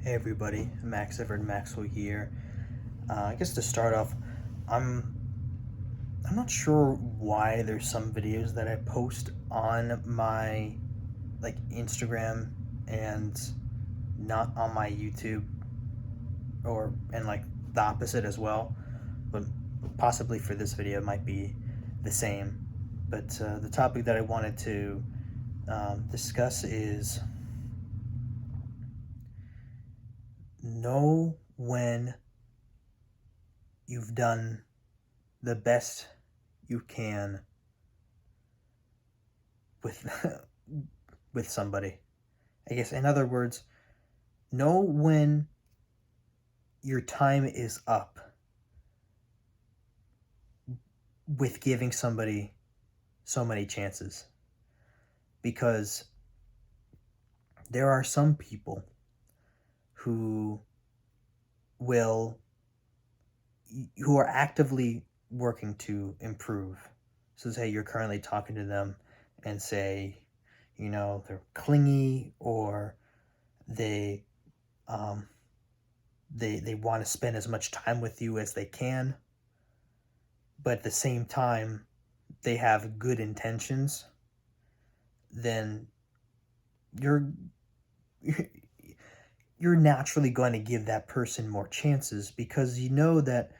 Hey everybody, Max Everett Maxwell here. I guess to start off, I'm I'm not sure why there's some videos that I post on my Instagram and not on my YouTube, or and the opposite as well. But possibly for this video it might be the same. But the topic that I wanted to discuss is know when you've done the best you can with with somebody. I guess in other words, know when your time is up with giving somebody so many chances, because there are some people who will who are actively working to improve. So say you're currently talking to them and say, they're clingy, or they um, they want to spend as much time with you as they can, but at the same time they have good intentions. Then you're you're naturally going to give that person more chances, because you know that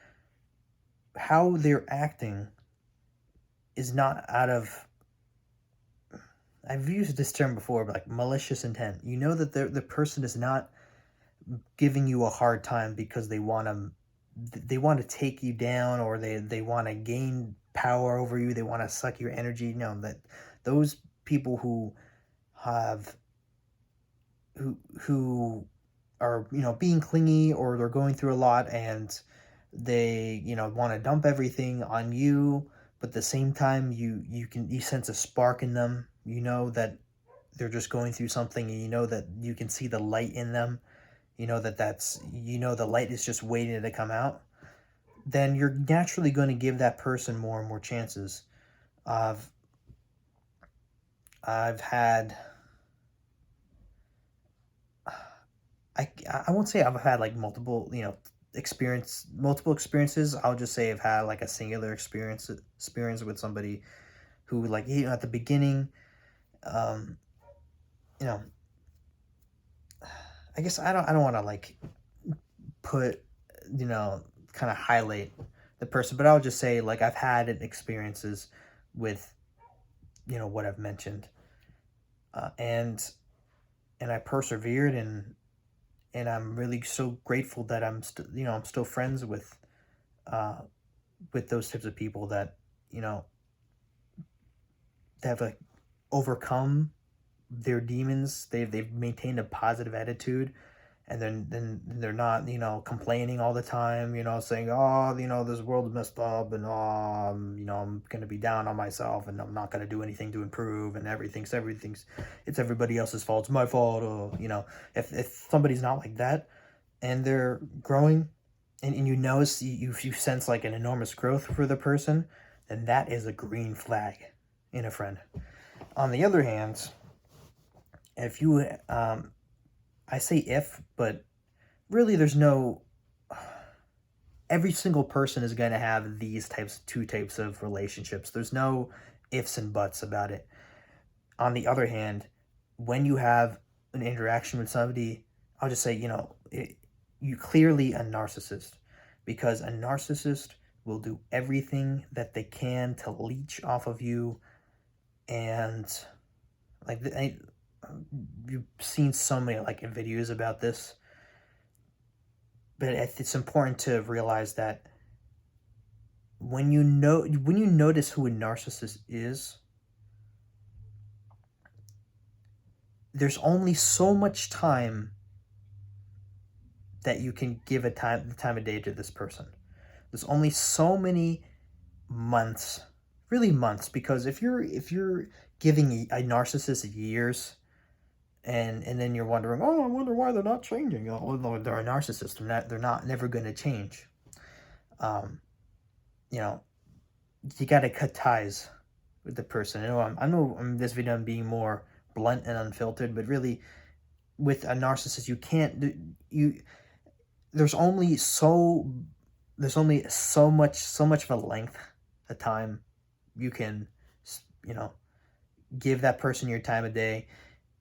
how they're acting is not out of, I've used this term before, but malicious intent. You know that the person is not giving you a hard time because they want to take you down, or they want to gain power over you, they want to suck your energy. No, that those people have who are being clingy, or they're going through a lot, and they want to dump everything on you, but at the same time you sense a spark in them. You know that they're just going through something, and you know that you can see the light in them. The light is just waiting to come out. Then you're naturally going to give that person more and more chances. I've had I won't say I've had multiple experiences. I'll just say I've had like a singular experience with somebody who, at the beginning, um you know I guess I don't want to put, kind of highlight the person, but I'll just say, I've had experiences with what I've mentioned, and I persevered, and I'm really so grateful that I'm still friends uh with those types of people that you know have overcome their demons. They've maintained a positive attitude, and then they're not complaining all the time, saying, oh, this world is messed up, and I'm gonna be down on myself, and I'm not gonna do anything to improve, and everything's it's everybody else's fault, it's my fault. Or if somebody's not like that, and they're growing, and you notice, you sense like an enormous growth for the person, then that is a green flag in a friend. On the other hand, if you I say if, but really there's no, every single person is going to have these two types of relationships. There's no ifs and buts about it. On the other hand, when you have an interaction with somebody, I'll just say, you clearly a narcissist, because a narcissist will do everything that they can to leech off of you. And you've seen so many videos about this, but it's important to realize that when you notice who a narcissist is, there's only so much time that you can give the time of day to this person. There's only so many months, really months, because if you're giving a narcissist years, and then you're wondering, oh, I wonder why they're not changing. Oh, they're a narcissist. They're not never going to change. Um, you know, you got to cut ties with the person. I know in this video I'm being more blunt and unfiltered, but really, with a narcissist, you can't do. you there's only so much of a length of time you can, you know, give that person your time of day,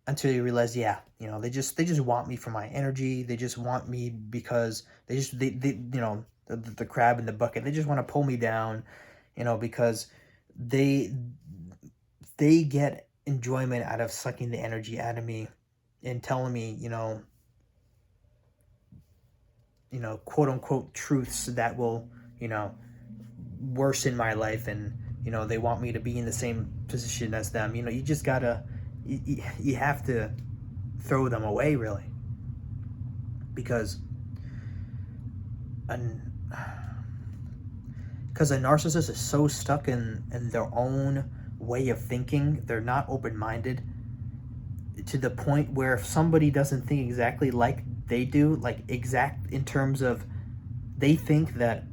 until you realize, yeah, they just want me for my energy. They just want me because they the crab in the bucket. They just want to pull me down, because they they get enjoyment out of sucking the energy out of me and telling me, quote unquote truths that will, you know, worsen my life. And they want me to be in the same position as them. You just gotta, you have to throw them away, really, because an because a narcissist is so stuck in their own way of thinking. They're not open-minded, to the point where if somebody doesn't think exactly like they do, like exact in terms of, they think that,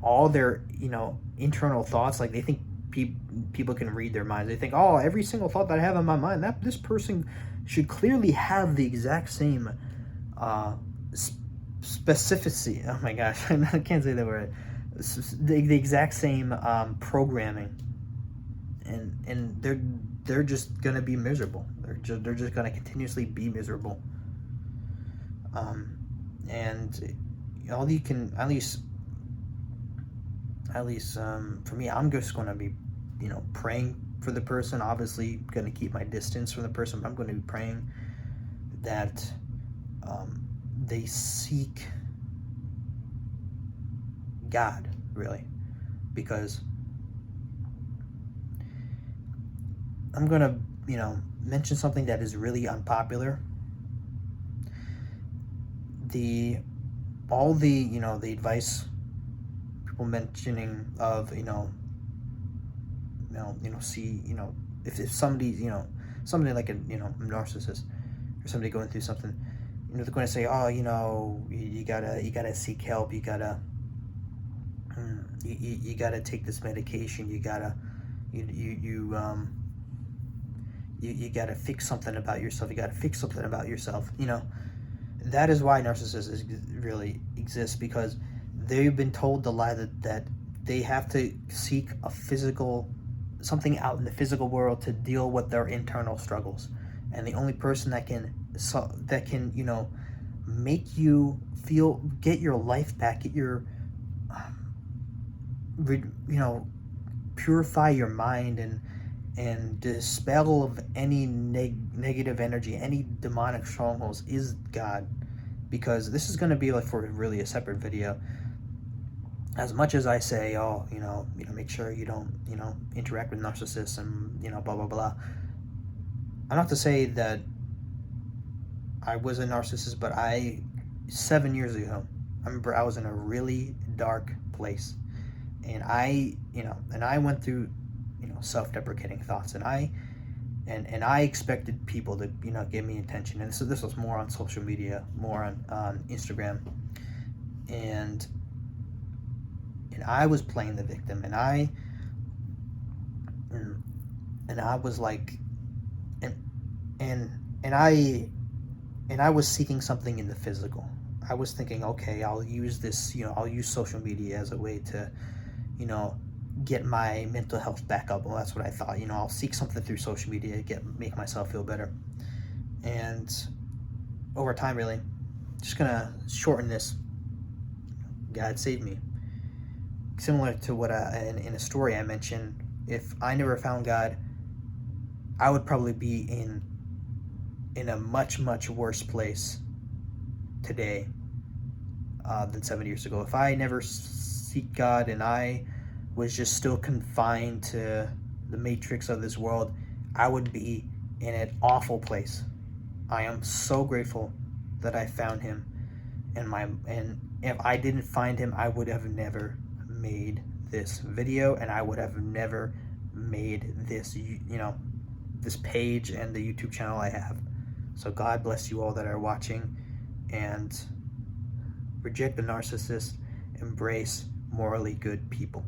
all their, internal thoughts, like they think people can read their minds. They think, oh, every single thought that I have in my mind, that this person should clearly have the exact same specificity. Oh my gosh, I can't say that word. The exact same programming, and they're just gonna be miserable. They're just gonna continuously be miserable. And all you can, at least for me, I'm just gonna be, praying for the person. Obviously, gonna keep my distance from the person, but I'm going to be praying that they seek God, really, because I'm gonna, mention something that is really unpopular. The all the advice people mentioning of, see, if somebody, somebody like a, narcissist, or somebody going through something, they're going to say, oh, you gotta seek help. You gotta, you gotta take this medication. You gotta, you gotta fix something about yourself. You gotta fix something about yourself. That is why narcissists really exist, because they've been told the lie that they have to seek something out in the physical world to deal with their internal struggles. And the only person that can make you get your life back, get your, purify your mind, and dispel of any negative energy, any demonic strongholds, is God. Because this is going to be like for really a separate video. As much as I say, oh, make sure you don't, interact with narcissists and, blah, blah, blah. I'm not to say that I was a narcissist, but 7 years ago, I remember I was in a really dark place. And I went through, self-deprecating thoughts. And I expected people to, give me attention. And so this was more on social media, more on Instagram. And I was playing the victim, and I was like, and I was seeking something in the physical. I was thinking, okay, I'll use this, I'll use social media as a way to, get my mental health back up. Well, that's what I thought. I'll seek something through social media, make myself feel better. And over time, really, just gonna shorten this. God save me. Similar to what in a story I mentioned, if I never found God, I would probably be in a much, much worse place today than 7 years ago. If I never seek God and I was just still confined to the matrix of this world, I would be in an awful place. I am so grateful that I found him, and if I didn't find him, I would have never made this video, and I would have never made this, this page and the YouTube channel I have. So God bless you all that are watching, and reject the narcissist, embrace morally good people.